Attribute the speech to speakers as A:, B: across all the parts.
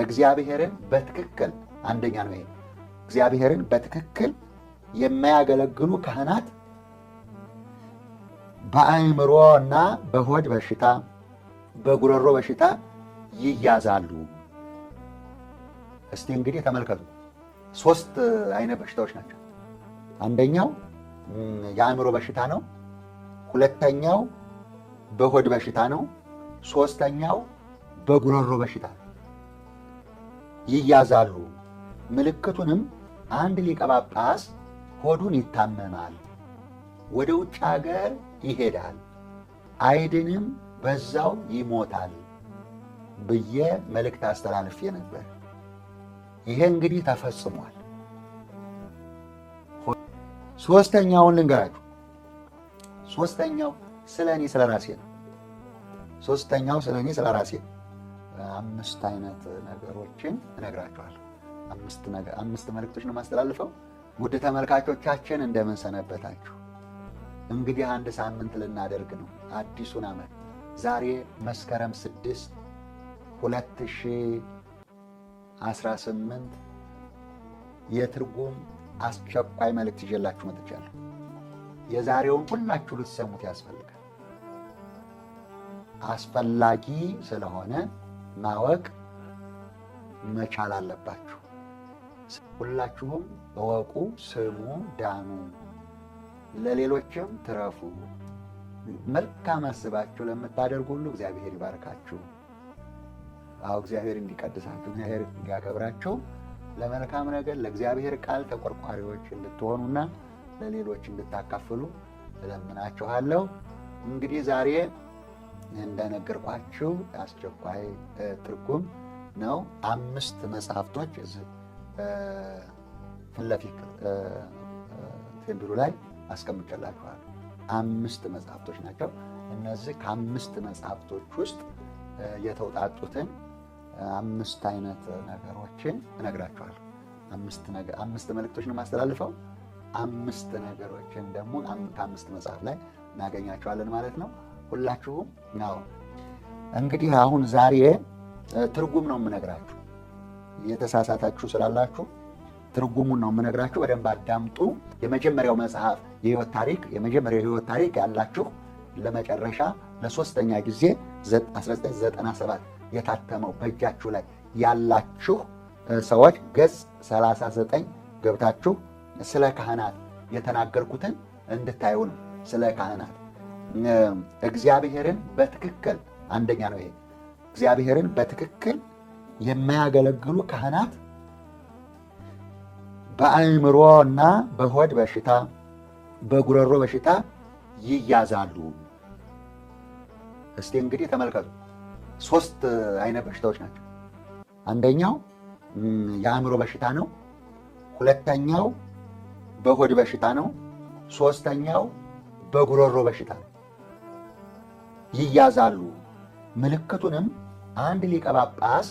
A: እግዚአብሔርን በትክክል አንደኛ ነው ይሄ እግዚአብሔርን በትክክል የማያገለግሉ ካህናት በአእምሮ እና በሆድ በሽታ በጉሮሮ በሽታ ይያዛሉ። እስቲ እንግዲህ ተመልከቱ፣ 3 አይነት በሽታዎች ናቸው። አንደኛው የአእምሮ በሽታ ነው። ሁለተኛው በሆድ በሽታ ነው። ሶስተኛው በጉሮሮ በሽታ ነው። ይያዛሉ። ምልክቱንም አንድ ሊቀ ጳጳስ ሆዱን ይታመማል፣ ወደ ውጭ ሀገር ይሄዳል፣ አይድንም፣ በዛው ይሞታል ብዬ መልእክት አስተላልፌ ነበር። ይሄ እንግዲህ ተፈጽሟል። ሶስተኛውን ልንገራችሁ። ሶስተኛው ስለ እኔ ስለ ራሴ ነው። ሶስተኛው ስለ እኔ ስለ ራሴ ነው። 5 አይነት ነገሮችን እነግራችኋለሁ። 5 መልእክቶች ነው የማስተላልፈው። ውድ ተመልካቾቻችን እንደምን ሰነበታችሁ? እንግዲህ 1 ሳምንት ልናደርግ ነው አዲሱን ዓመት። ዛሬ መስከረም 6 2018 የትርጉም አስቸኳይ መልእክት ይዤላችሁ መጥቻለሁ። የዛሬውን ሁላችሁ ልትሰሙት ያስፈልጋል። አስፈላጊ ስለሆነ ማወቅ መቻል አለባችሁ። ሁላችሁም እወቁ፣ ስሙ፣ ዳኑ፣ ለሌሎችም ትረፉ። መልካም አስባችሁ ለምታደርጉ ሁሉ እግዚአብሔር ይባርካችሁ። እግዚአብሔር እንዲቀድሳችሁ፣ እግዚአብሔር እንዲያከብራችሁ፣ ለመልካም ነገር ለእግዚአብሔር ቃል ተቆርቋሪዎች እንድትሆኑና ለሌሎች እንድታካፍሉ እለምናችኋለሁ። እንግዲህ ዛሬ እንደነገርኳችሁ አስቸኳይ ትርጉም ነው። 5 መጽሐፍቶች እዚህ ፊት ለፊት ቴምብሩ ላይ አስቀምጬላችኋለሁ። 5 መጽሐፍቶች ናቸው እነዚህ። ከ5 መጽሐፍቶች ውስጥ የተውጣጡትን 5 አይነት ነገሮችን እነግራችኋለሁ። 5 መልእክቶች ነው የማስተላልፈው። 5 ነገሮችን ደግሞ ከ5 መጽሐፍ ላይ እናገኛቸዋለን ማለት ነው። ሁላችሁም ነው እንግዲህ አሁን ዛሬ ትርጉም ነው የምነግራችሁ። የተሳሳታችሁ ስላላችሁ ትርጉሙን ነው የምነግራችሁ። በደንብ አዳምጡ። የመጀመሪያው መጽሐፍ የህይወት ታሪክ፣ የመጀመሪያው የህይወት ታሪክ ያላችሁ ለመጨረሻ ለ3ኛ ጊዜ 1997 የታተመው በእጃችሁ ላይ ያላችሁ ሰዎች ገጽ 39 ገብታችሁ ስለ ካህናት የተናገርኩትን እንድታዩ ነው። ስለ ካህናት እግዚአብሔርን በትክክል አንደኛ ነው ይሄ እግዚአብሔርን በትክክል የማያገለግሉ ካህናት በአእምሮ እና በሆድ በሽታ በጉሮሮ በሽታ ይያዛሉ። እስቲ እንግዲህ ተመልከቱ። 3 አይነት በሽታዎች ናቸው። አንደኛው የአእምሮ በሽታ ነው። ሁለተኛው በሆድ በሽታ ነው። ሶስተኛው በጉሮሮ በሽታ ነው። ይያዛሉ። ምልክቱንም አንድ ሊቀ ጳጳስ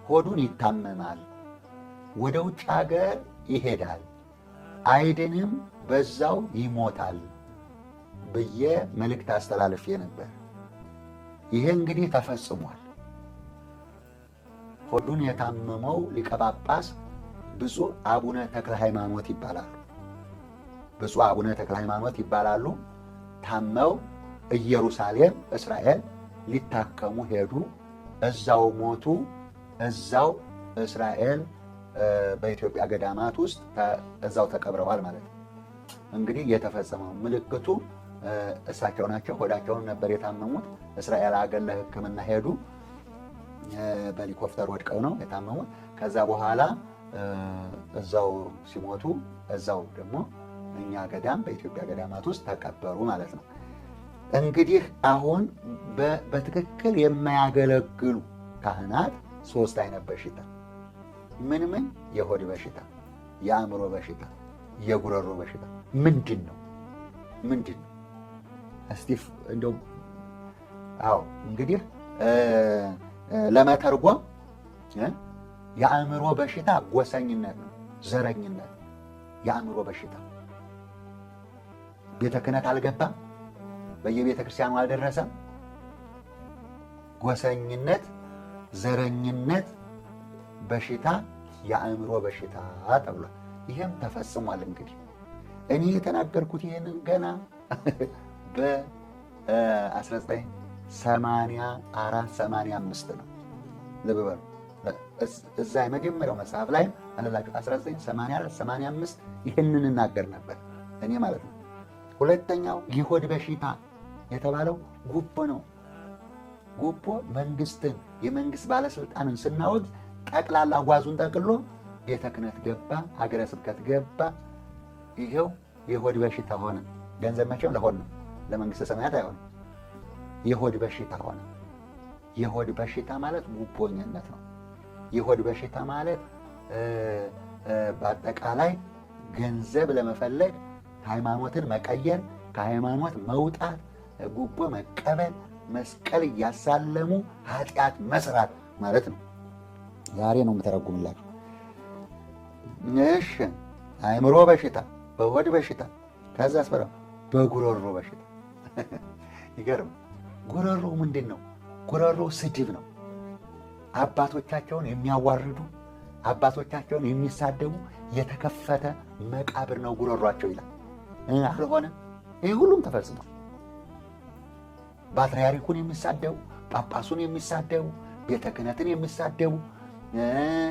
A: ሆዱን ይታመማል፣ ወደ ውጭ ሀገር ይሄዳል፣ አይድንም፣ በዛው ይሞታል ብዬ መልእክት አስተላልፌ ነበር። ይሄ እንግዲህ ተፈጽሟል። ሆዱን የታመመው ሊቀ ጳጳስ ብፁዕ አቡነ ተክለ ሃይማኖት ይባላሉ። ብፁዕ አቡነ ተክለ ሃይማኖት ይባላሉ። ታመው ኢየሩሳሌም እስራኤል ሊታከሙ ሄዱ። እዛው ሞቱ። እዛው እስራኤል በኢትዮጵያ ገዳማት ውስጥ እዛው ተቀብረዋል ማለት ነው። እንግዲህ የተፈጸመው ምልክቱ እሳቸው ናቸው። ሆዳቸውን ነበር የታመሙት። እስራኤል ሀገር ለሕክምና ሄዱ። በሄሊኮፕተር ወድቀው ነው የታመሙት። ከዛ በኋላ እዛው ሲሞቱ እዛው ደግሞ እኛ ገዳም በኢትዮጵያ ገዳማት ውስጥ ተቀበሩ ማለት ነው። እንግዲህ አሁን በትክክል የማያገለግሉ ካህናት 3 አይነት በሽታ ምን? የሆድ በሽታ፣ የአእምሮ በሽታ፣ የጉሮሮ በሽታ ምንድን ነው? እስቲ እንደው እንግዲህ ለመተርጎም የአእምሮ በሽታ ጎሰኝነት ነው፣ ዘረኝነት። የአእምሮ በሽታ ቤተ ክህነት አልገባም፣ በየቤተ ክርስቲያኑ አልደረሰም። ጎሰኝነት ዘረኝነት በሽታ የአእምሮ በሽታ ተብሏል። ይህም ተፈጽሟል። እንግዲህ እኔ የተናገርኩት ይህንን ገና በ1984-85 ነው። ልብ በሉ። እዛ የመጀመሪያው መጽሐፍ ላይ አለላችሁ 1984-85 ይህንን እናገር ነበር እኔ ማለት ነው። ሁለተኛው የሆድ በሽታ የተባለው ጉቦ ነው። ጉቦ መንግስትን፣ የመንግስት ባለስልጣንን ስናወግዝ ጠቅላላ ጓዙን ጠቅሎ ቤተ ክህነት ገባ፣ ሀገረ ስብከት ገባ። ይሄው የሆድ በሽታ ሆነ። ገንዘብ መቼም ለሆድ ነው፣ ለመንግስተ ሰማያት አይሆንም። የሆድ በሽታ ሆነ። የሆድ በሽታ ማለት ጉቦኝነት ነው። የሆድ በሽታ ማለት በአጠቃላይ ገንዘብ ለመፈለግ ሃይማኖትን መቀየር፣ ከሃይማኖት መውጣት፣ ጉቦ መቀበል፣ መስቀል እያሳለሙ ኃጢአት መስራት ማለት ነው። ዛሬ ነው የምተረጉምላችሁ። እሺ፣ አእምሮ በሽታ፣ በሆድ በሽታ፣ ከዛ አስፈራ በጉሮሮ በሽታ። ይገርም። ጉሮሮ ምንድን ነው? ጉሮሮ ስድብ ነው። አባቶቻቸውን የሚያዋርዱ፣ አባቶቻቸውን የሚሳደቡ የተከፈተ መቃብር ነው ጉሮሯቸው ይላል። አልሆነ። ይህ ሁሉም ተፈጽሟል። ፓትርያርኩን የሚሳደቡ፣ ጳጳሱን የሚሳደቡ፣ ቤተ ክህነትን የሚሳደቡ፣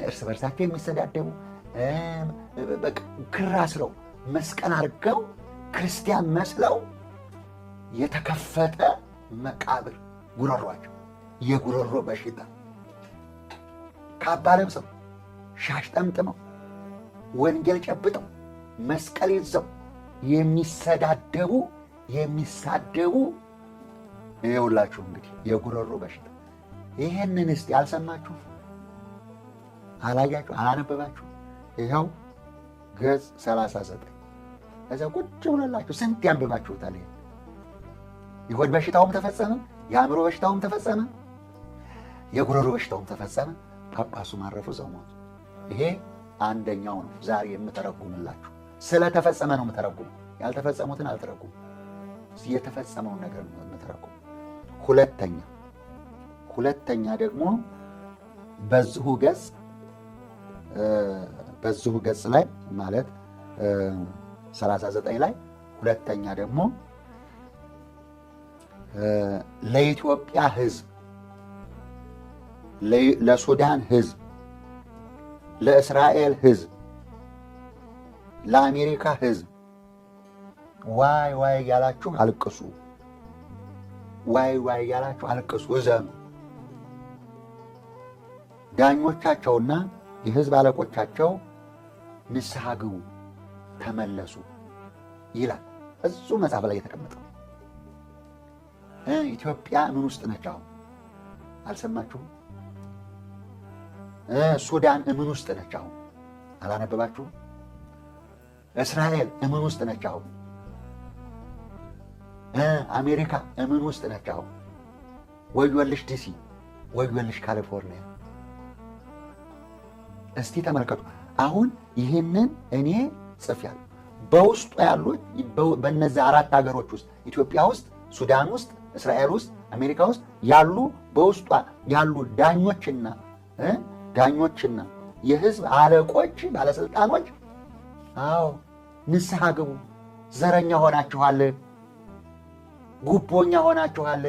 A: እርስ በርሳቸው የሚሰዳደቡ፣ ክር አስረው መስቀል አድርገው ክርስቲያን መስለው የተከፈተ መቃብር ጉሮሯቸው። የጉሮሮ በሽታ ካባ ለብሰው ሻሽ ጠምጥመው ወንጌል ጨብጠው መስቀል ይዘው የሚሰዳደቡ የሚሳደቡ ይኸውላችሁ እንግዲህ የጉሮሮ በሽታ። ይሄንን እስቲ አልሰማችሁ? አላያችሁ? አላነበባችሁ? ይኸው ገጽ 39 እዛ ቁጭ ብለላችሁ ስንት ያንብባችሁታል። ይሄ የሆድ በሽታውም ተፈጸመ፣ የአእምሮ በሽታውም ተፈጸመ፣ የጉሮሮ በሽታውም ተፈጸመ። ጳጳሱ ማረፉ፣ ሰው ሞቱ። ይሄ አንደኛው ነው ዛሬ የምተረጉምላችሁ። ስለተፈጸመ ነው የምተረጉም፣ ያልተፈጸሙትን አልተረጉም። የተፈጸመውን ነገር ነው የምተረጉም። ሁለተኛ ደግሞ በዚሁ ገጽ ላይ ማለት 39 ላይ ሁለተኛ ደግሞ ለኢትዮጵያ ሕዝብ፣ ለሱዳን ሕዝብ፣ ለእስራኤል ሕዝብ፣ ለአሜሪካ ሕዝብ ዋይ ዋይ ያላችሁ አልቅሱ። ዋይ ዋይ ያላችሁ አልቅሱ፣ እዘኑ። ዳኞቻቸውና የሕዝብ አለቆቻቸው ንስሐ ግቡ፣ ተመለሱ ይላል እሱ መጽሐፍ ላይ የተቀመጠው። ኢትዮጵያ ምን ውስጥ ነች አሁን? አልሰማችሁም? ሱዳን ምን ውስጥ ነች አሁን? አላነበባችሁም? እስራኤል ምን ውስጥ ነች አሁን? አሜሪካ ምን ውስጥ ነች አሁን? ወዮልሽ ዲሲ፣ ወዮልሽ ካሊፎርኒያ። እስቲ ተመልከቱ። አሁን ይህንን እኔ ጽፌያለሁ። በውስጡ ያሉት በእነዚህ 4 ሀገሮች ውስጥ ኢትዮጵያ ውስጥ፣ ሱዳን ውስጥ፣ እስራኤል ውስጥ፣ አሜሪካ ውስጥ ያሉ በውስጧ ያሉ ዳኞችና የሕዝብ አለቆች፣ ባለስልጣኖች አዎ ንስሐ ግቡ። ዘረኛ ሆናችኋል፣ ጉቦኛ ሆናችኋል፣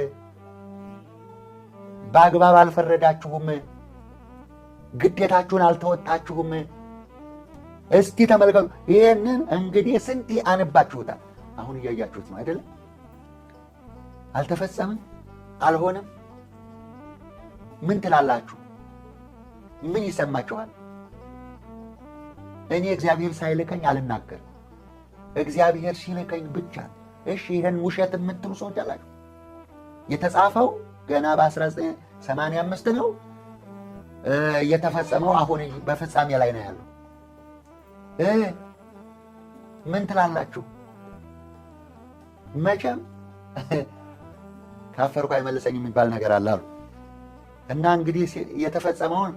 A: በአግባብ አልፈረዳችሁም፣ ግዴታችሁን አልተወጣችሁም። እስቲ ተመልከቱ። ይህንን እንግዲህ ስንት አንባችሁታል። አሁን እያያችሁት ነው አይደለም? አልተፈጸመም፣ አልሆነም። ምን ትላላችሁ? ምን ይሰማችኋል? እኔ እግዚአብሔር ሳይልከኝ አልናገርም። እግዚአብሔር ሲልከኝ ብቻ። እሺ፣ ይህን ውሸት የምትሉ ሰዎች አላችሁ። የተጻፈው ገና በ1985 ነው። የተፈጸመው አሁን በፍጻሜ ላይ ነው ያለው። ምን ትላላችሁ? መቼም ካፈርኩ አይመልሰኝ የሚባል ነገር አለ አሉ እና እንግዲህ የተፈጸመውን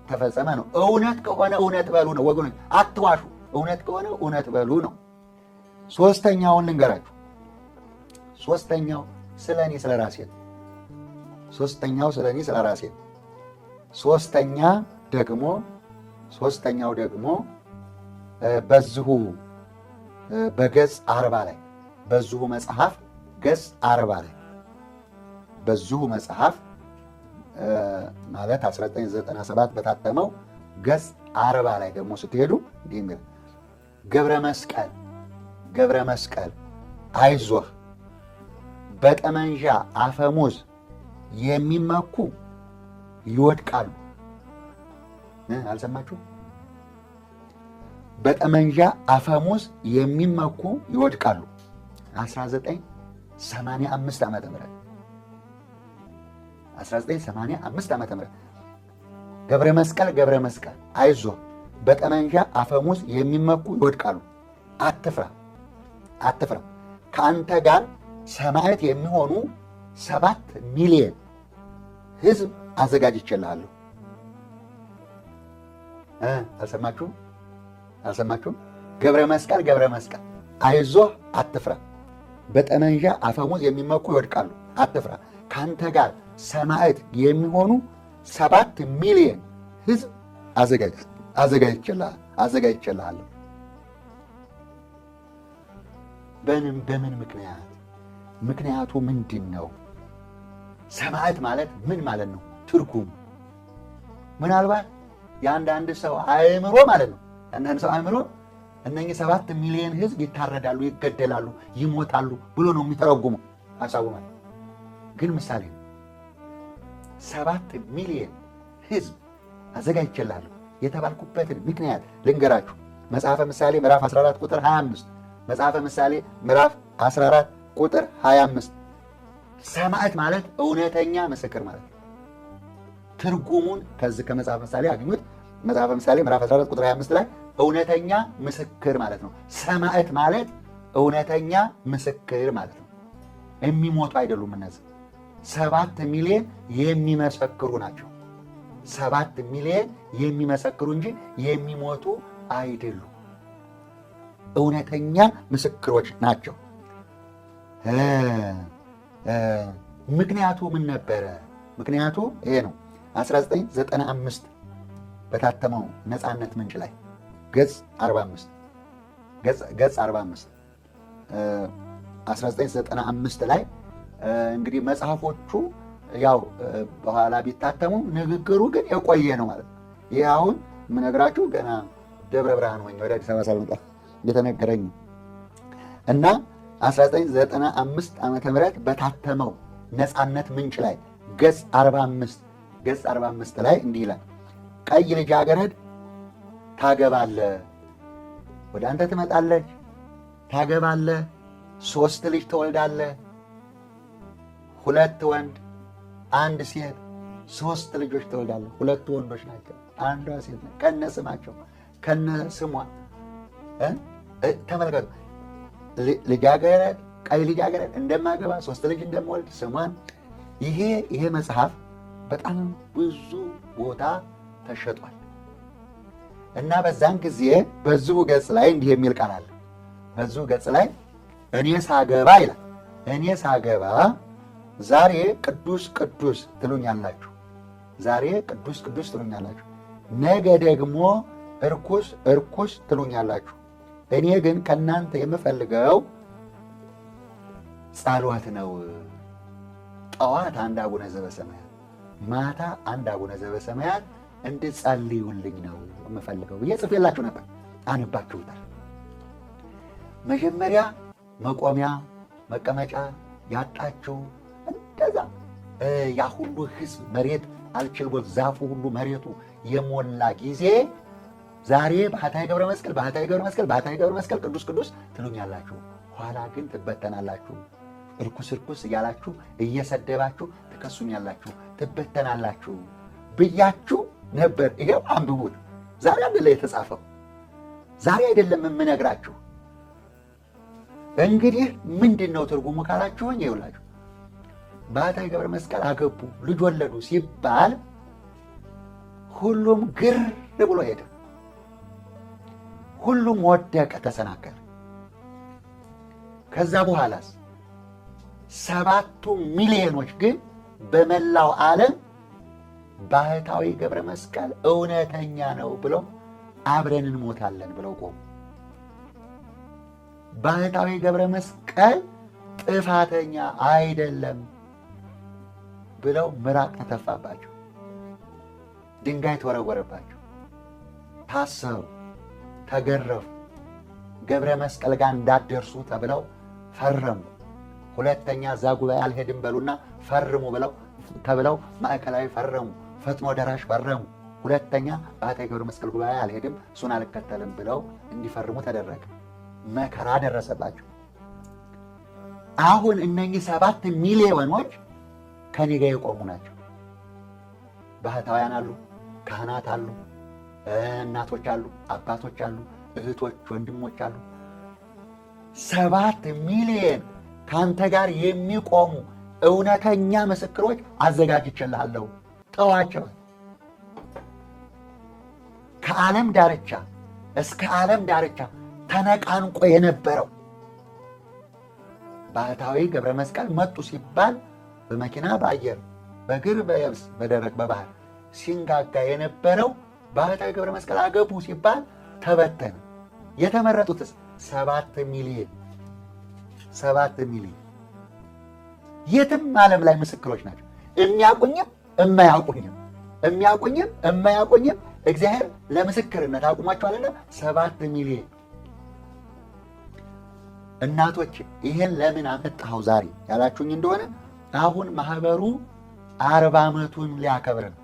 A: ተፈጸመ ነው። እውነት ከሆነ እውነት በሉ ነው ወገኖች፣ አትዋሹ። እውነት ከሆነ እውነት በሉ ነው። ሶስተኛውን ልንገራችሁ። ሶስተኛው ስለ እኔ ስለ ራሴ ነው። ሶስተኛው ስለ እኔ ስለ ራሴ ነው። ሶስተኛው ደግሞ በዚሁ በገጽ 40 ላይ በዚሁ መጽሐፍ ገጽ 40 ላይ በዚሁ መጽሐፍ ማለት 1997 በታተመው ገጽ 40 ላይ ደግሞ ስትሄዱ እንዲህ የሚል ገብረ መስቀል አይዞህ በጠመንጃ አፈሙዝ የሚመኩ ይወድቃሉ። አልሰማችሁ? በጠመንጃ አፈሙዝ የሚመኩ ይወድቃሉ። 1985 ዓመተ ምህረት 1985 ዓመተ ምህረት ገብረ መስቀል አይዞህ በጠመንጃ አፈሙዝ የሚመኩ ይወድቃሉ። አትፍራ ከአንተ ጋር ሰማዕት የሚሆኑ 7 ሚሊዮን ሕዝብ አዘጋጅቼልሃለሁ። አልሰማችሁም? ገብረ መስቀል አይዞህ አትፍራ፣ በጠመንጃ አፈሙዝ የሚመኩ ይወድቃሉ። አትፍራ ከአንተ ጋር ሰማዕት የሚሆኑ 7 ሚሊዮን ሕዝብ አዘጋጅቼልሃለሁ። በምን ምክንያት? ምክንያቱ ምንድን ነው? ሰማዕት ማለት ምን ማለት ነው? ትርጉም ምናልባት የአንዳንድ ሰው አእምሮ ማለት ነው። አንዳንድ ሰው አእምሮ እነኚህ 7 ሚሊዮን ሕዝብ ይታረዳሉ፣ ይገደላሉ፣ ይሞታሉ ብሎ ነው የሚተረጉመው ሀሳቡ ማለት ግን ምሳሌ ነው። 7 ሚሊዮን ሕዝብ አዘጋጅቼልሃለሁ የተባልኩበትን ምክንያት ልንገራችሁ። መጽሐፈ ምሳሌ ምዕራፍ 14 ቁጥር 25 መጽሐፈ ምሳሌ ምዕራፍ 14 ቁጥር 25 ሰማዕት ማለት እውነተኛ ምስክር ማለት ነው። ትርጉሙን ከዚህ ከመጽሐፈ ምሳሌ አግኙት። መጽሐፈ ምሳሌ ምዕራፍ 14 ቁጥር 25 ላይ እውነተኛ ምስክር ማለት ነው። ሰማዕት ማለት እውነተኛ ምስክር ማለት ነው። የሚሞቱ አይደሉም። እነዚህ 7 ሚሊዮን የሚመሰክሩ ናቸው። 7 ሚሊዮን የሚመሰክሩ እንጂ የሚሞቱ አይደሉም። እውነተኛ ምስክሮች ናቸው። ምክንያቱ ምን ነበረ? ምክንያቱ ይሄ ነው። 1995 በታተመው ነፃነት ምንጭ ላይ ገጽ 45 1995 ላይ እንግዲህ መጽሐፎቹ ያው በኋላ ቢታተሙ ንግግሩ ግን የቆየ ነው ማለት ነው። ይህ አሁን የምነግራችሁ ገና ደብረ ብርሃን ሆኜ ወደ አዲስ አበባ ሳልመጣ የተነገረኝ እና 1995 ዓመተ ምህረት በታተመው ነፃነት ምንጭ ላይ ገጽ 45 ላይ እንዲህ ይላል። ቀይ ልጃገረድ ታገባለህ፣ ወደ አንተ ትመጣለች፣ ታገባለህ፣ 3 ልጅ ትወልዳለህ፣ 2 ወንድ 1 ሴት፣ 3 ልጆች ትወልዳለህ። 2 ወንዶች ናቸው፣ 1 ሴት ነው። ከነ ስማቸው ከነ ስሟ ተመልከቱ። ልጃገረድ ቀይ ልጃገረድ እንደማገባ 3 ልጅ እንደምወልድ ስሟን። ይሄ መጽሐፍ በጣም ብዙ ቦታ ተሸጧል እና በዛን ጊዜ በዚሁ ገጽ ላይ እንዲህ የሚል ቃል አለ። በዚሁ ገጽ ላይ እኔ ሳገባ ይላል። እኔ ሳገባ ዛሬ ቅዱስ ቅዱስ ትሉኛላችሁ፣ ዛሬ ቅዱስ ቅዱስ ትሉኛላችሁ፣ ነገ ደግሞ እርኩስ እርኩስ ትሉኛላችሁ። እኔ ግን ከእናንተ የምፈልገው ጸሎት ነው። ጠዋት 1 አቡነ ዘበሰማያት፣ ማታ 1 አቡነ ዘበሰማያት እንድጸልዩልኝ ነው የምፈልገው ብዬ ጽፌላችሁ ነበር። አንባችሁታል። መጀመሪያ መቆሚያ መቀመጫ ያጣችሁ እንደዛ ያ ሁሉ ሕዝብ መሬት አልችልቦት ዛፉ ሁሉ መሬቱ የሞላ ጊዜ ዛሬ ባህታዊ ገብረ መስቀል ቅዱስ ቅዱስ ትሉኛላችሁ፣ ኋላ ግን ትበተናላችሁ። እርኩስ እርኩስ እያላችሁ እየሰደባችሁ ትከሱኛላችሁ፣ ትበተናላችሁ ብያችሁ ነበር። ይሄው አንብቡት። ዛሬ አይደለም የተጻፈው፣ ዛሬ አይደለም የምነግራችሁ። እንግዲህ ምንድን ነው ትርጉሙ ካላችሁኝ፣ ይኸውላችሁ ባህታዊ ገብረ መስቀል አገቡ፣ ልጅ ወለዱ ሲባል ሁሉም ግር ብሎ ሄደ። ሁሉም ወደቀ፣ ተሰናከለ። ከዛ በኋላስ 7 ሚሊዮኖች ግን በመላው ዓለም ባህታዊ ገብረ መስቀል እውነተኛ ነው ብለው አብረን እንሞታለን ብለው ቆሙ። ባህታዊ ገብረ መስቀል ጥፋተኛ አይደለም ብለው ምራቅ ተተፋባቸው፣ ድንጋይ ተወረወረባቸው፣ ታሰሩ፣ ተገረፉ። ገብረ መስቀል ጋር እንዳትደርሱ ተብለው ፈረሙ። ሁለተኛ እዛ ጉባኤ አልሄድም በሉና ፈርሙ ተብለው ማዕከላዊ ፈረሙ፣ ፈጥኖ ደራሽ ፈረሙ። ሁለተኛ ባህታዊ ገብረ መስቀል ጉባኤ አልሄድም እሱን አልከተልም ብለው እንዲፈርሙ ተደረገ። መከራ ደረሰባቸው። አሁን እነኚህ 7 ሚሊዮኖች ከኔ ጋር የቆሙ ናቸው። ባህታውያን አሉ፣ ካህናት አሉ፣ እናቶች አሉ፣ አባቶች አሉ፣ እህቶች፣ ወንድሞች አሉ። 7 ሚሊዮን ከአንተ ጋር የሚቆሙ እውነተኛ ምስክሮች አዘጋጅቼልሃለሁ። ጠዋቸው። ከዓለም ዳርቻ እስከ ዓለም ዳርቻ ተነቃንቆ የነበረው ባህታዊ ገብረ መስቀል መጡ ሲባል በመኪና በአየር በእግር በየብስ በደረቅ በባህር ሲንጋጋ የነበረው ባህታዊ ገብረ መስቀል አገቡ ሲባል ተበተነ። የተመረጡትስ 7 ሚሊዮን 7 ሚሊዮን የትም ዓለም ላይ ምስክሮች ናቸው። የሚያውቁኝም የማያውቁኝም እግዚአብሔር ለምስክርነት አቁሟቸዋልና 7 ሚሊዮን። እናቶች ይሄን ለምን አመጣኸው ዛሬ ያላችሁኝ እንደሆነ አሁን ማህበሩ 40 ዓመቱን ሊያከብር ነው።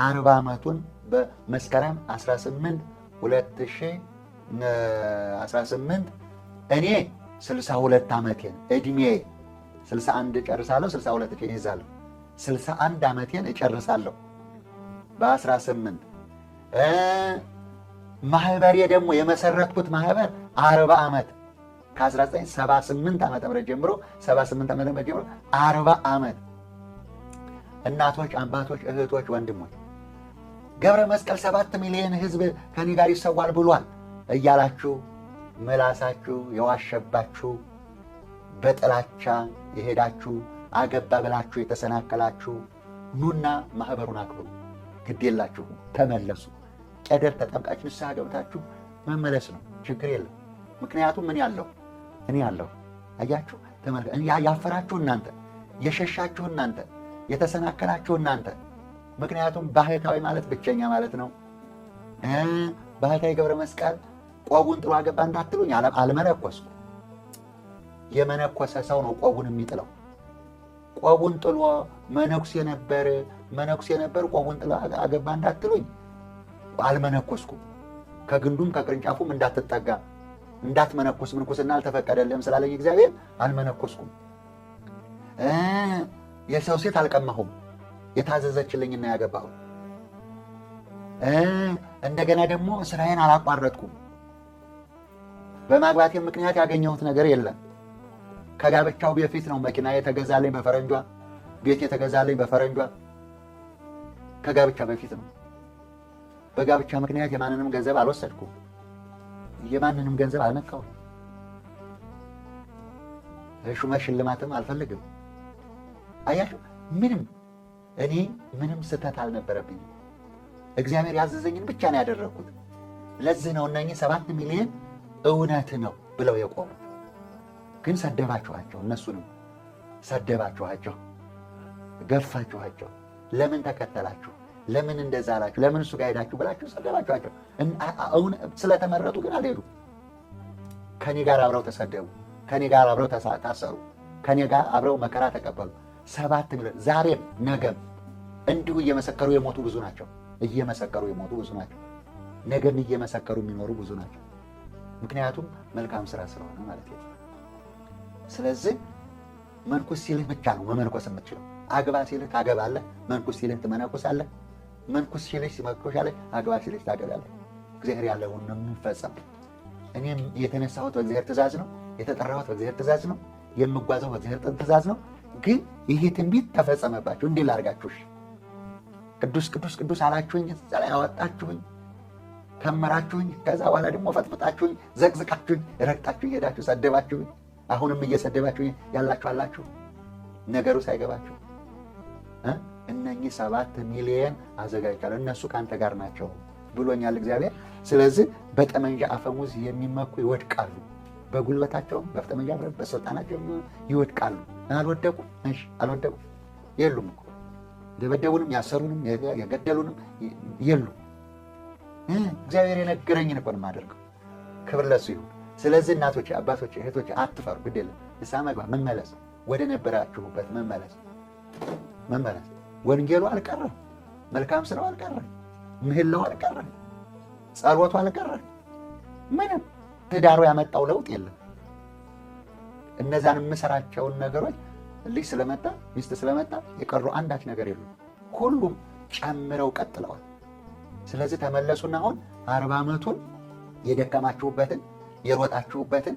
A: 40 ዓመቱን በመስከረም 18 2018 እኔ 62 ዓመቴን እድሜ 61 እጨርሳለሁ፣ 62 እይዛለሁ። 61 ዓመቴን እጨርሳለሁ በ18 ማህበሬ ደግሞ የመሰረትኩት ማህበር 40 ዓመት ከ1978 ዓመተ ምህረት ጀምሮ 78 ዓመተ ምህረት ጀምሮ 40 ዓመት። እናቶች፣ አባቶች፣ እህቶች፣ ወንድሞች ገብረ መስቀል 7 ሚሊዮን ህዝብ ከኔ ጋር ይሰዋል ብሏል እያላችሁ ምላሳችሁ የዋሸባችሁ በጥላቻ የሄዳችሁ አገባ ብላችሁ የተሰናከላችሁ ኑና ማህበሩን አክብሩ። ግድ የላችሁ ተመለሱ። ቄደር ተጠምቃችሁ ንስሐ ገብታችሁ መመለስ ነው። ችግር የለም። ምክንያቱም ምን ያለው እኔ ያለው አያችሁ። ያፈራችሁ እናንተ፣ የሸሻችሁ እናንተ፣ የተሰናከላችሁ እናንተ። ምክንያቱም ባህታዊ ማለት ብቸኛ ማለት ነው። ባህታዊ ገብረ መስቀል ቆቡን ጥሎ አገባ እንዳትሉኝ፣ አልመነኮስኩም። የመነኮሰ ሰው ነው ቆቡን የሚጥለው። ቆቡን ጥሎ መነኩሴ ነበር ቆቡን ጥሎ አገባ እንዳትሉኝ፣ አልመነኮስኩም። ከግንዱም ከቅርንጫፉም እንዳትጠጋ እንዳትመነኮስ ምንኩስና አልተፈቀደልህም ስላለኝ እግዚአብሔር አልመነኮስኩም። የሰው ሴት አልቀማሁም፣ የታዘዘችልኝና ያገባሁ። እንደገና ደግሞ ስራዬን አላቋረጥኩም። በማግባቴ ምክንያት ያገኘሁት ነገር የለም። ከጋብቻው በፊት ነው መኪና የተገዛልኝ በፈረንጇ፣ ቤት የተገዛልኝ በፈረንጇ። ከጋብቻ በፊት ነው። በጋብቻ ምክንያት የማንንም ገንዘብ አልወሰድኩም፣ የማንንም ገንዘብ አልነካሁም። ሹመት ሽልማትም አልፈልግም። አያችሁ፣ እኔ ምንም ስህተት አልነበረብኝም። እግዚአብሔር ያዘዘኝን ብቻ ነው ያደረግኩት። ለዚህ ነው እነኚህ 7 ሚሊዮን እውነት ነው ብለው የቆሙት። ግን ሰደባችኋቸው፣ እነሱንም ሰደባችኋቸው፣ ገፋችኋቸው። ለምን ተከተላችሁ? ለምን እንደዛ አላችሁ? ለምን እሱ ጋር ሄዳችሁ ብላችሁ ሰደባችኋቸው። ስለተመረጡ ግን አልሄዱ። ከኔ ጋር አብረው ተሰደቡ፣ ከኔ ጋር አብረው ታሰሩ፣ ከኔ ጋር አብረው መከራ ተቀበሉ። 7 ሚሊዮን ዛሬም ነገም እንዲሁ እየመሰከሩ የሞቱ ብዙ ናቸው። ነገም እየመሰከሩ የሚኖሩ ብዙ ናቸው። ምክንያቱም መልካም ስራ ስለሆነ ማለት ነው። ስለዚህ መንኩስ ሲልህ ብቻ ነው መመንኮስ የምትችለው። አግባ ሲልህ ታገባለህ፣ መንኩስ ሲልህ ትመነኩሳለህ። መንኩስ ሲልህ ሲመኮሻለህ፣ አግባ ሲልህ ታገባለህ። እግዚአብሔር ያለውን ነው የሚፈጸም። እኔም የተነሳሁት በእግዚአብሔር ትእዛዝ ነው፣ የተጠራሁት በእግዚአብሔር ትእዛዝ ነው፣ የምጓዘው በእግዚአብሔር ትእዛዝ ነው። ግን ይሄ ትንቢት ተፈጸመባችሁ። እንዲህ ላድርጋችሁሽ፣ ቅዱስ ቅዱስ ቅዱስ አላችሁኝ፣ እዛ ላይ አወጣችሁኝ፣ ከመራችሁኝ። ከዛ በኋላ ደግሞ ፈጥፍጣችሁኝ፣ ዘቅዝቃችሁኝ፣ ረግጣችሁኝ ሄዳችሁ ሰደባችሁኝ። አሁንም እየሰደባችሁኝ ያላችሁ አላችሁ። ነገሩ ሳይገባችሁ እነኚህ 7 ሚሊዮን አዘጋጅቻለሁ፣ እነሱ ከአንተ ጋር ናቸው ብሎኛል እግዚአብሔር። ስለዚህ በጠመንጃ አፈሙዝ የሚመኩ ይወድቃሉ፣ በጉልበታቸውም በጠመንጃ በስልጣናቸው ይወድቃሉ። አልወደቁም? እሺ አልወደቁም? የሉም እኮ ደበደቡንም፣ ያሰሩንም፣ የገደሉንም የሉም። እግዚአብሔር የነገረኝን እኮ ነው የማደርገው። ክብር ለእሱ ይሁን። ስለዚህ እናቶች፣ አባቶች፣ እህቶች አትፈሩ፣ ግድ የለም ንስሐ መግባት፣ መመለስ፣ ወደ ነበራችሁበት መመለስ። ወንጌሉ አልቀረም፣ መልካም ስራው አልቀረም፣ ምህላው አልቀረም፣ ጸሎቱ አልቀረም። ምንም ትዳሩ ያመጣው ለውጥ የለም። እነዛን የምሰራቸውን ነገሮች ልጅ ስለመጣ ሚስት ስለመጣ የቀሩ አንዳች ነገር የሉም። ሁሉም ጨምረው ቀጥለዋል። ስለዚህ ተመለሱና አሁን 40 ዓመቱን የደከማችሁበትን የሮጣችሁበትን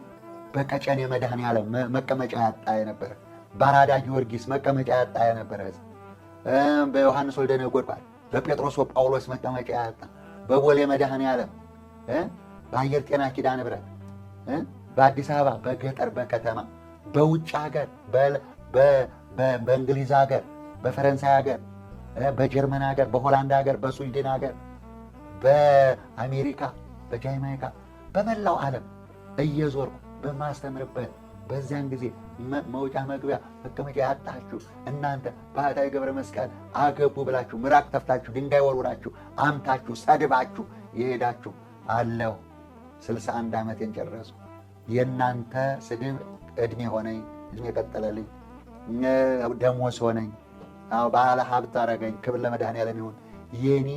A: በቀጨኔ መድኃኔዓለም መቀመጫ ያጣ የነበረ፣ በአራዳ ጊዮርጊስ መቀመጫ ያጣ የነበረ፣ በዮሐንስ ወልደ ነጎድጓድ በጴጥሮስ ወጳውሎስ መቀመጫ ያጣ፣ በቦሌ መድኃኔዓለም፣ በአየር ጤና ኪዳነ ምሕረት፣ በአዲስ አበባ፣ በገጠር፣ በከተማ፣ በውጭ ሀገር፣ በእንግሊዝ ሀገር፣ በፈረንሳይ ሀገር፣ በጀርመን ሀገር፣ በሆላንድ ሀገር፣ በስዊድን ሀገር፣ በአሜሪካ፣ በጃማይካ፣ በመላው ዓለም እየዞርኩ በማስተምርበት በዚያን ጊዜ መውጫ መግቢያ መቀመጫ ያጣችሁ እናንተ ባህታዊ ገብረ መስቀል አገቡ ብላችሁ ምራቅ ተፍታችሁ ድንጋይ ወርውራችሁ አምታችሁ ሰድባችሁ የሄዳችሁ አለው 61 ዓመቴን ጨረሱ። የእናንተ ስድብ ዕድሜ ሆነኝ፣ ዕድሜ ቀጠለልኝ፣ ደሞዝ ሆነኝ፣ ባለ ሀብት አረገኝ። ክብር ለመድኃኔዓለም ይሁን። የኔ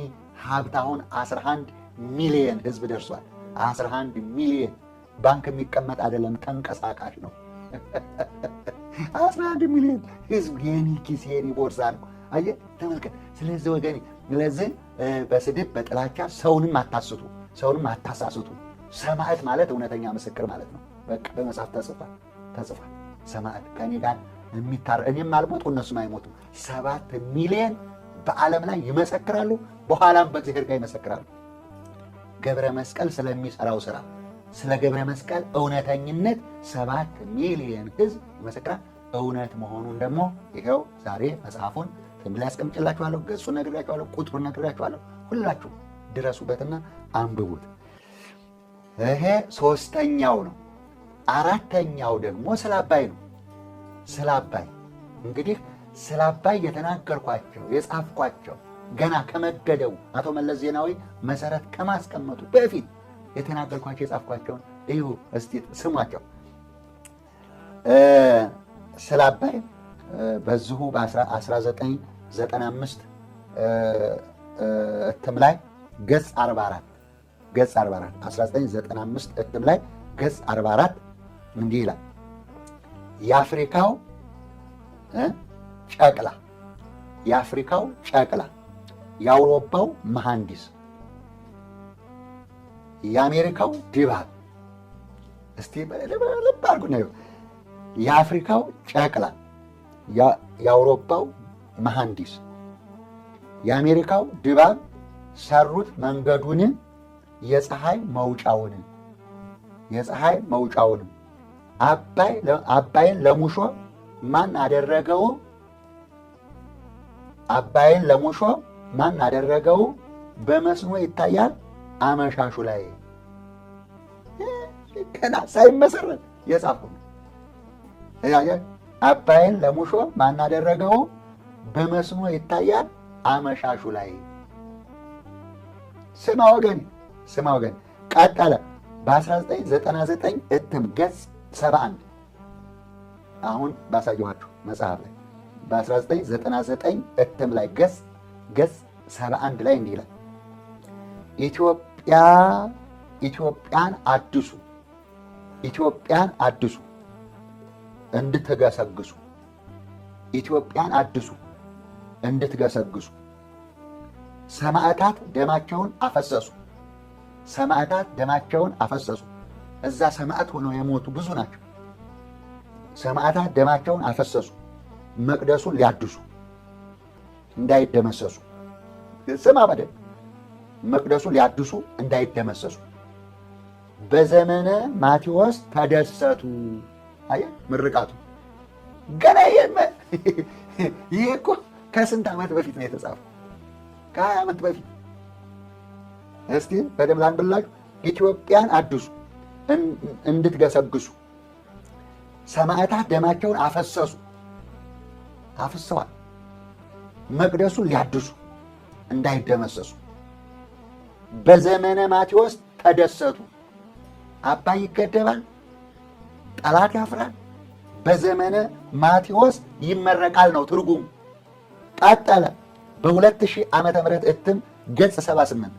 A: ሀብት አሁን 11 ሚሊዮን ህዝብ ደርሷል። 11 ሚሊዮን ባንክ የሚቀመጥ አይደለም፣ ተንቀሳቃሽ ነው። 11 ሚሊዮን ህዝብ የኔ ኪስ የኔ ቦርሳ ነው። አየህ ተመልከት። ስለዚህ ወገኔ፣ ስለዚህ በስድብ በጥላቻ ሰውንም አታስቱ፣ ሰውንም አታሳስቱ። ሰማዕት ማለት እውነተኛ ምስክር ማለት ነው። በቃ በመጽሐፍ ተጽፏል። ሰማዕት ከኔ ጋር እኔም አልሞትኩ እነሱም አይሞቱ። 7 ሚሊዮን በዓለም ላይ ይመሰክራሉ፣ በኋላም በእግዚአብሔር ጋር ይመሰክራሉ። ገብረ መስቀል ስለሚሰራው ስራ፣ ስለ ገብረ መስቀል እውነተኝነት 7 ሚሊዮን ህዝብ ይመሰክራል። እውነት መሆኑን ደግሞ ይኸው ዛሬ መጽሐፉን ላይ ያስቀምጭላችኋለሁ፣ ገጹን ነግሬያችኋለሁ፣ ቁጥሩን ነግሬያችኋለሁ። ሁላችሁ ድረሱበትና አንብቡት። ይሄ 3ኛው ነው። 4ኛው ደግሞ ስለ አባይ ነው። ስለ አባይ እንግዲህ ስለ አባይ የተናገርኳቸው የጻፍኳቸው ገና ከመገደቡ አቶ መለስ ዜናዊ መሰረት ከማስቀመጡ በፊት የተናገርኳቸው የጻፍኳቸውን እዩ እስቲ ስሟቸው። ስለ አባይ በዚሁ በ1995 እትም ላይ ገጽ 44 1995 እትም ላይ ገጽ 44 እንዲህ ይላል። የአፍሪካው ጨቅላ፣ የአውሮፓው መሐንዲስ፣ የአሜሪካው ድባብ። እስቲ ልብ አድርጉ ነው። የአፍሪካው ጨቅላ፣ የአውሮፓው መሐንዲስ፣ የአሜሪካው ድባብ ሰሩት መንገዱን የፀሐይ መውጫውን አባይን ለሙሾ ማን አደረገው? አባይን ለሙሾ ማን አደረገው? በመስኖ ይታያል አመሻሹ ላይ። ገና ሳይመሰረት የጻፈው አባይን ለሙሾ ማን አደረገው? በመስኖ ይታያል አመሻሹ ላይ። ስማ ወገን። ቀጠለ። በ1999 እትም ገጽ 71 አሁን ባሳየኋችሁ መጽሐፍ ላይ በ1999 እትም ላይ ገጽ 71 ላይ እንዲህ ይላል። ኢትዮጵያን አድሱ እንድትገሰግሱ ሰማዕታት ደማቸውን አፈሰሱ። እዛ ሰማዕት ሆነው የሞቱ ብዙ ናቸው። ሰማዕታት ደማቸውን አፈሰሱ መቅደሱን ሊያድሱ እንዳይደመሰሱ። ስማ በደንብ፣ መቅደሱን ሊያድሱ እንዳይደመሰሱ በዘመነ ማቴዎስ ተደሰቱ። አየህ ምርቃቱ ገና ይሄ እኮ ከስንት ዓመት በፊት ነው የተጻፈው? ከ20 ዓመት በፊት። እስቲ በደምብ ላንብላችሁ። ኢትዮጵያን አድሱ እንድትገሰግሱ ሰማዕታት ደማቸውን አፍሰዋል። መቅደሱን ሊያድሱ እንዳይደመሰሱ በዘመነ ማቴዎስ ተደሰቱ። አባይ ይገደባል፣ ጠላት ያፍራል፣ በዘመነ ማቴዎስ ይመረቃል ነው ትርጉሙ። ቀጠለ። በ2000 ዓመተ ምህረት እትም ገጽ 78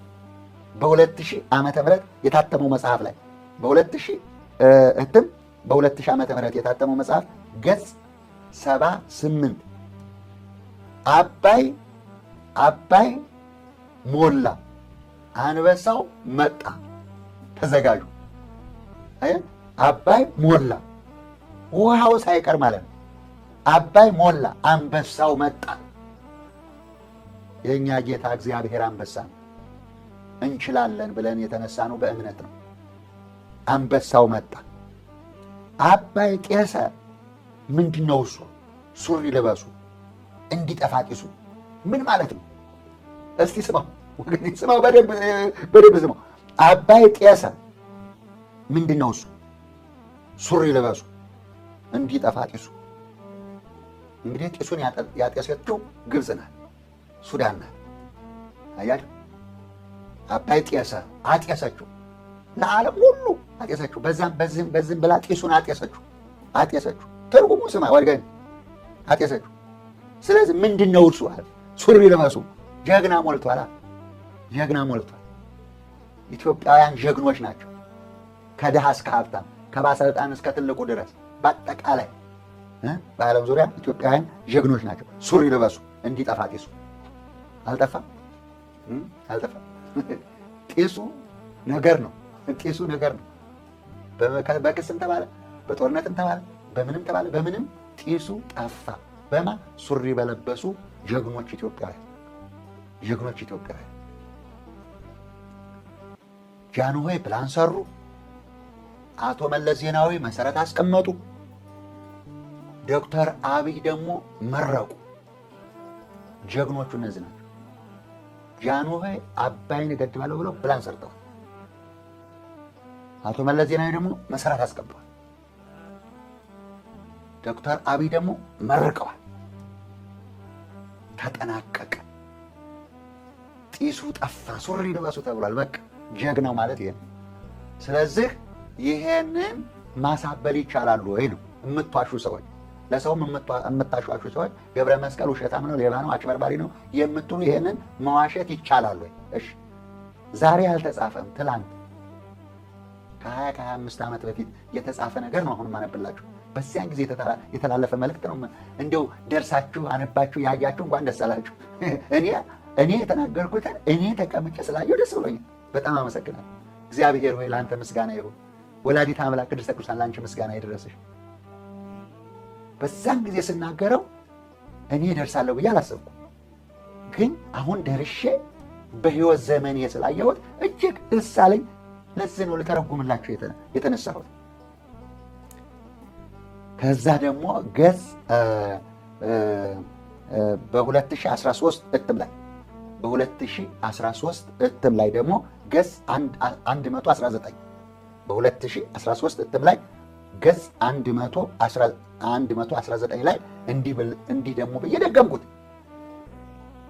A: በ2000 ዓመተ ምህረት የታተመው መጽሐፍ ላይ በ2000 እትም በ2000 ዓመተ ምህረት የታተመው መጽሐፍ ገጽ 78 አባይ ሞላ፣ አንበሳው መጣ፣ ተዘጋጁ። አባይ ሞላ፣ ውሃው ሳይቀር ማለት ነው። አባይ ሞላ፣ አንበሳው መጣ። የእኛ ጌታ እግዚአብሔር አንበሳ ነው። እንችላለን ብለን የተነሳ ነው በእምነት ነው። አንበሳው መጣ። አባይ ጤሰ። ምንድን ነው እሱ? ሱሪ ልበሱ እንዲጠፋ ጢሱ። ምን ማለት ነው? እስቲ ስማው ወገኔ፣ ስማው፣ በደንብ ስማው። አባይ ጤሰ። ምንድን ነው እሱ? ሱሪ ልበሱ እንዲጠፋ ጢሱ። እንግዲህ ጢሱን ያጤሰችው ግብፅ ናት፣ ሱዳን ናት። አያችሁ፣ አባይ ጤሰ፣ አጤሰችው፣ ለዓለም ሁሉ አጤሰችው። በዚህም ብላ ጢሱን አጤሰችው። ትርጉሙ ስማ ወገኔ፣ አጤሰችው። ስለዚህ ምንድን ነው እርሱ? ሱሪ ልበሱ። ጀግና ሞልቷል፣ ጀግና ሞልቷል። ኢትዮጵያውያን ጀግኖች ናቸው። ከድሃ እስከ ሀብታም፣ ከባለስልጣን እስከ ትልቁ ድረስ በአጠቃላይ በዓለም ዙሪያ ኢትዮጵያውያን ጀግኖች ናቸው። ሱሪ ልበሱ እንዲጠፋ ጢሱ። አልጠፋም። ጢሱ ነገር ነው። ጢሱ ነገር ነው። በክስም ተባለ፣ በጦርነትም ተባለ፣ በምንም ተባለ፣ በምንም ጢሱ ጠፋ። በማ ሱሪ በለበሱ ጀግኖች ኢትዮጵያውያን። ጃንሆይ ፕላን ሰሩ። አቶ መለስ ዜናዊ መሰረት አስቀመጡ። ዶክተር አብይ ደግሞ መረቁ። ጀግኖቹ እነዚህ ናቸው። ጃንሆይ አባይን እገድባለሁ ብለው ፕላን ሰርተዋል። አቶ መለስ ዜናዊ ደግሞ መሰረት አስቀምጠዋል። ዶክተር አብይ ደግሞ መርቀዋል። ተጠናቀቀ። ጢሱ ጠፋ። ሱሪ ልበሱ ተብሏል። በቃ ጀግናው ማለት ይሄ ነው። ስለዚህ ይሄንን ማሳበል ይቻላሉ ወይ ነው የምትዋሹ ሰዎች፣ ለሰውም የምታሿሹ ሰዎች ገብረ መስቀል ውሸታም ነው፣ ሌባ ነው፣ አጭበርባሪ ነው የምትሉ ይሄንን መዋሸት ይቻላሉ ወይ? እሺ ዛሬ አልተጻፈም። ትላንት ከ25 ዓመት በፊት የተጻፈ ነገር ነው አሁን ማነብላችሁ። በዚያን ጊዜ የተላለፈ መልእክት ነው። እንደው ደርሳችሁ አነባችሁ ያያችሁ እንኳን ደስ አላችሁ። እኔ የተናገርኩትን እኔ ተቀምጬ ስላየሁ ደስ ብሎኛል። በጣም አመሰግናለሁ። እግዚአብሔር ሆይ ለአንተ ምስጋና ይሁን። ወላዲተ አምላክ ቅድስተ ቅዱሳን ለአንቺ ምስጋና ይድረስሽ። በዛን ጊዜ ስናገረው እኔ ደርሳለሁ ብዬ አላሰብኩም፣ ግን አሁን ደርሼ በሕይወት ዘመኔ ስላየሁት እጅግ ደስ አለኝ። ለዚህ ነው ልተረጉምላችሁ የተነሳሁት። ከዛ ደግሞ ገጽ በ2013 እትም ላይ በ2013 እትም ላይ ደግሞ ገጽ 119 በ2013 እትም ላይ ገጽ 119 ላይ እንዲህ ደግሞ ብዬ ደገምኩት።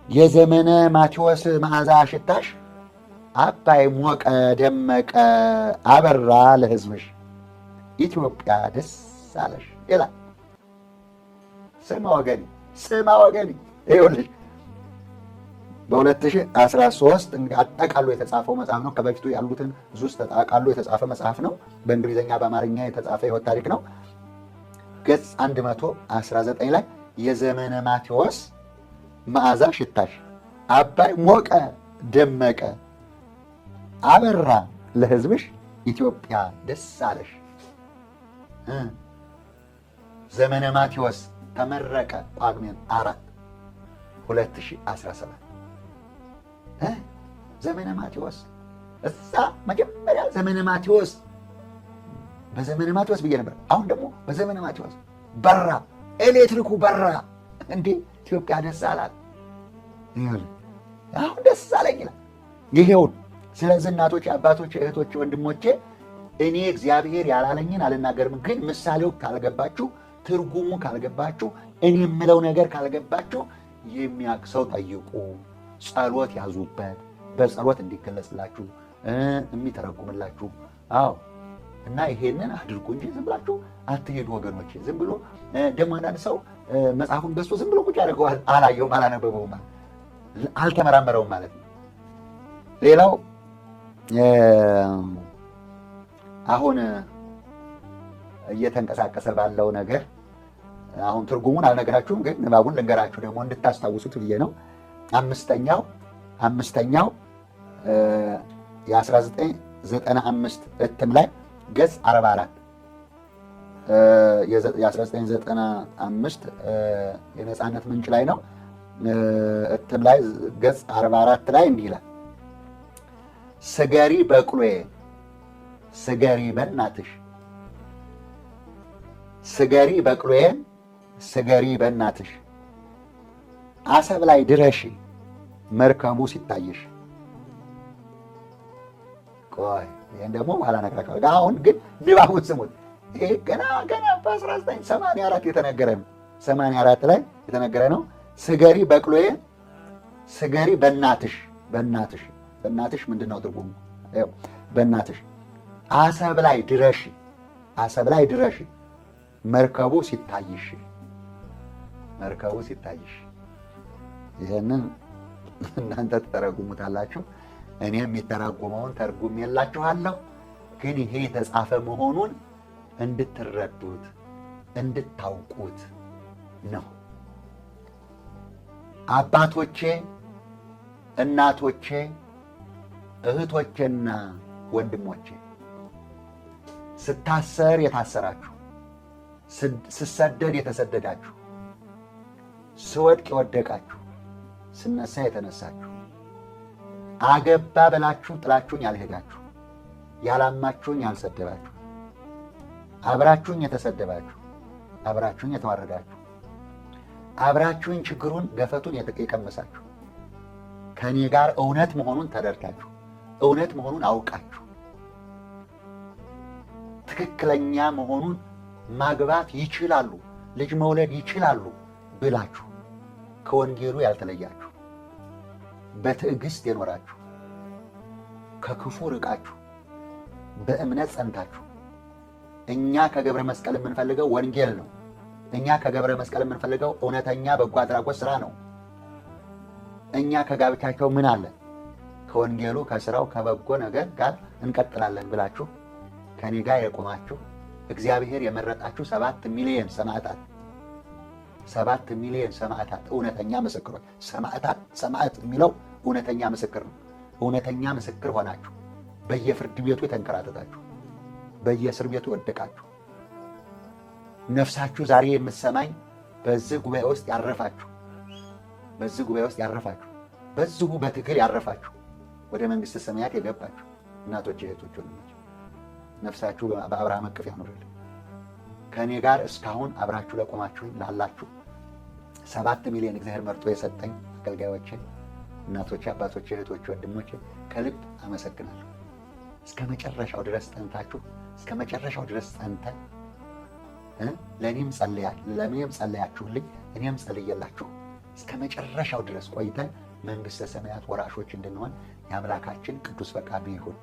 A: የዘመነ ማቴዎስ መዓዛ ሽታሽ አባይ ሞቀ ደመቀ አበራ ለሕዝብሽ ኢትዮጵያ ደስ አለሽ ይላል። ስማ ወገኔ ይኸውልሽ በ2013 አጠቃሎ የተጻፈው መጽሐፍ ነው። ከበፊቱ ያሉትን ብዙ ውስጥ ተጠቃሎ የተጻፈ መጽሐፍ ነው። በእንግሊዝኛ በአማርኛ የተጻፈ ሕይወት ታሪክ ነው። ገጽ 119 ላይ የዘመነ ማቴዎስ መዓዛ ሽታሽ አባይ ሞቀ ደመቀ አበራ ለሕዝብሽ ኢትዮጵያ ደስ አለሽ። ዘመነ ማቴዎስ ተመረቀ ጳጉሜን 4 2017። ዘመነ ማቴዎስ እዛ መጀመሪያ ዘመነ ማቴዎስ በዘመነ ማቴዎስ ብዬ ነበር። አሁን ደግሞ በዘመነ ማቴዎስ በራ፣ ኤሌክትሪኩ በራ። እንዴ ኢትዮጵያ ደስ አላት። አሁን ደስ አለኝ ይላል። ይሄውን ስለዚህ እናቶች፣ አባቶች፣ እህቶች፣ ወንድሞቼ እኔ እግዚአብሔር ያላለኝን አልናገርም። ግን ምሳሌው ካልገባችሁ፣ ትርጉሙ ካልገባችሁ፣ እኔ የምለው ነገር ካልገባችሁ የሚያውቅ ሰው ጠይቁ፣ ጸሎት ያዙበት፣ በጸሎት እንዲገለጽላችሁ የሚተረጉምላችሁ። አዎ እና ይሄንን አድርጉ እንጂ ዝም ብላችሁ አትሄዱ ወገኖቼ። ዝም ብሎ ደግሞ አንዳንድ ሰው መጽሐፉን ገዝቶ ዝም ብሎ ቁጭ ያደርገዋል። አላየውም፣ አላነበበውም፣ አልተመራመረውም ማለት ነው። ሌላው አሁን እየተንቀሳቀሰ ባለው ነገር አሁን ትርጉሙን አልነገራችሁም፣ ግን ንባቡን ልንገራችሁ ደግሞ እንድታስታውሱት ብዬ ነው። አምስተኛው የ1995 እትም ላይ ገጽ 44 የ1995 የነፃነት ምንጭ ላይ ነው። እትም ላይ ገጽ 44 ላይ እንዲህ ይላል። ስገሪ በቅሎዬ ስገሪ በእናትሽ፣ ስገሪ በቅሎዬ ስገሪ በእናትሽ፣ አሰብ ላይ ድረሺ መርከቡ ሲታይሽ። ቆይ ይህን ደግሞ በኋላ እነግራችኋለሁ። አሁን ግን ንባቡን ስሙት። ይሄ ገና በ1984 የተነገረ ነው። 84 ላይ የተነገረ ነው። ስገሪ በቅሎዬ ስገሪ በእናትሽ። በእናትሽ በእናትሽ ምንድን ነው ትርጉሙ? በእናትሽ አሰብ ላይ ድረሺ፣ አሰብ ላይ ድረሺ መርከቡ ሲታይሽ፣ መርከቡ ሲታይሽ። ይህንን እናንተ ትተረጉሙታላችሁ። እኔ የሚተረጉመውን ተርጉሜላችኋለሁ። ግን ይሄ የተጻፈ መሆኑን እንድትረዱት እንድታውቁት ነው። አባቶቼ፣ እናቶቼ፣ እህቶቼና ወንድሞቼ ስታሰር የታሰራችሁ፣ ስሰደድ የተሰደዳችሁ፣ ስወድቅ የወደቃችሁ፣ ስነሳ የተነሳችሁ፣ አገባ ብላችሁ ጥላችሁኝ ያልሄዳችሁ፣ ያላማችሁኝ ያልሰደባችሁ፣ አብራችሁኝ የተሰደባችሁ፣ አብራችሁኝ የተዋረዳችሁ፣ አብራችሁኝ ችግሩን ገፈቱን የቀመሳችሁ፣ ከእኔ ጋር እውነት መሆኑን ተረድታችሁ እውነት መሆኑን አውቃችሁ ትክክለኛ መሆኑን ማግባት ይችላሉ፣ ልጅ መውለድ ይችላሉ ብላችሁ ከወንጌሉ ያልተለያችሁ፣ በትዕግስት የኖራችሁ፣ ከክፉ ርቃችሁ በእምነት ጸንታችሁ። እኛ ከገብረ መስቀል የምንፈልገው ወንጌል ነው። እኛ ከገብረ መስቀል የምንፈልገው እውነተኛ በጎ አድራጎት ስራ ነው። እኛ ከጋብቻቸው ምን አለ? ከወንጌሉ ከስራው ከበጎ ነገር ጋር እንቀጥላለን ብላችሁ ከኔ ጋር የቆማችሁ እግዚአብሔር የመረጣችሁ 7 ሚሊዮን ሰማዕታት፣ 7 ሚሊዮን ሰማዕታት፣ እውነተኛ ምስክሮች። ሰማዕት የሚለው እውነተኛ ምስክር ነው። እውነተኛ ምስክር ሆናችሁ በየፍርድ ቤቱ የተንከራተታችሁ፣ በየእስር ቤቱ ወደቃችሁ፣ ነፍሳችሁ ዛሬ የምትሰማኝ በዚህ ጉባኤ ውስጥ ያረፋችሁ፣ በዚህ ጉባኤ ውስጥ ያረፋችሁ፣ በዚሁ በትግል ያረፋችሁ፣ ወደ መንግሥተ ሰማያት የገባችሁ እናቶች፣ እህቶች፣ ወንድሞች ነፍሳችሁ በአብርሃም እቅፍ ያኑርልን። ከእኔ ጋር እስካሁን አብራችሁ ለቆማችሁ ላላችሁ 7 ሚሊዮን እግዚአብሔር መርጦ የሰጠኝ አገልጋዮቼ፣ እናቶቼ፣ አባቶቼ፣ እህቶቼ፣ ወንድሞቼ ከልብ አመሰግናለሁ። እስከ መጨረሻው ድረስ ጸንታችሁ፣ እስከ መጨረሻው ድረስ ጸንተን ለእኔም ጸለያችሁልኝ፣ እኔም ጸልየላችሁ እስከ መጨረሻው ድረስ ቆይተን መንግሥተ ሰማያት ወራሾች እንድንሆን የአምላካችን ቅዱስ ፈቃዱ ይሁን።